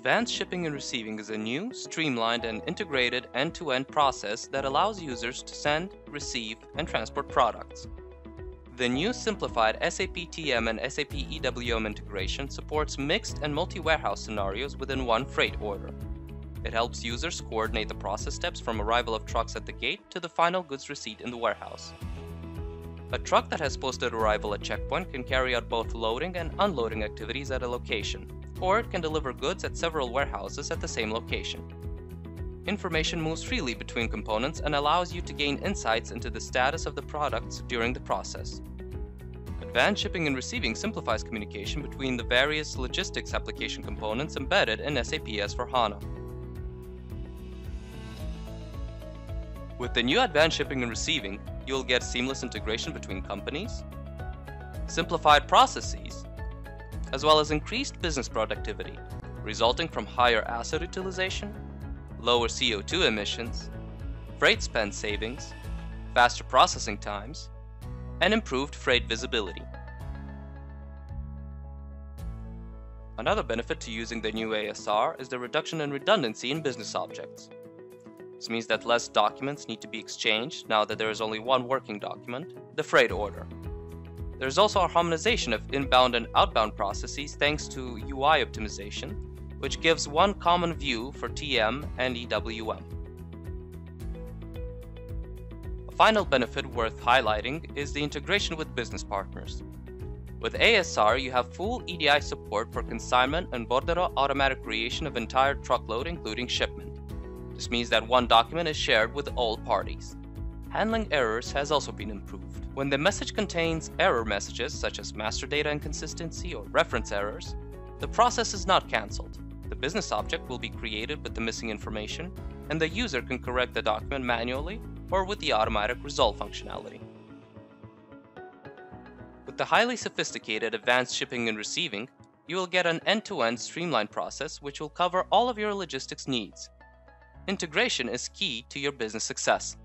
Advanced shipping and receiving is a new, streamlined, and integrated end-to-end process that allows users to send, receive, and transport products. The new simplified SAP TM and SAP EWM integration supports mixed and multi-warehouse scenarios within one freight order. It helps users coordinate the process steps from arrival of trucks at the gate to the final goods receipt in the warehouse. A truck that has posted arrival at checkpoint can carry out both loading and unloading activities at a location, or it can deliver goods at several warehouses at the same location. Information moves freely between components and allows you to gain insights into the status of the products during the process. Advanced shipping and receiving simplifies communication between the various logistics application components embedded in SAP S/4HANA. With the new Advanced Shipping and Receiving, you'll get seamless integration between companies, simplified processes, as well as increased business productivity, resulting from higher asset utilization, lower CO2 emissions, freight spend savings, faster processing times, and improved freight visibility. Another benefit to using the new ASR is the reduction in redundancy in business objects. This means that less documents need to be exchanged now that there is only one working document, the freight order. There is also a harmonization of inbound and outbound processes thanks to UI optimization, which gives one common view for TM and EWM. A final benefit worth highlighting is the integration with business partners. With ASR, you have full EDI support for consignment and Bordero automatic creation of entire truckload including shipment. This means that one document is shared with all parties. Handling errors has also been improved. When the message contains error messages such as master data inconsistency or reference errors, the process is not cancelled. The business object will be created with the missing information, and the user can correct the document manually or with the automatic resolve functionality. With the highly sophisticated Advanced Shipping and Receiving, you will get an end-to-end streamlined process which will cover all of your logistics needs. Integration is key to your business success.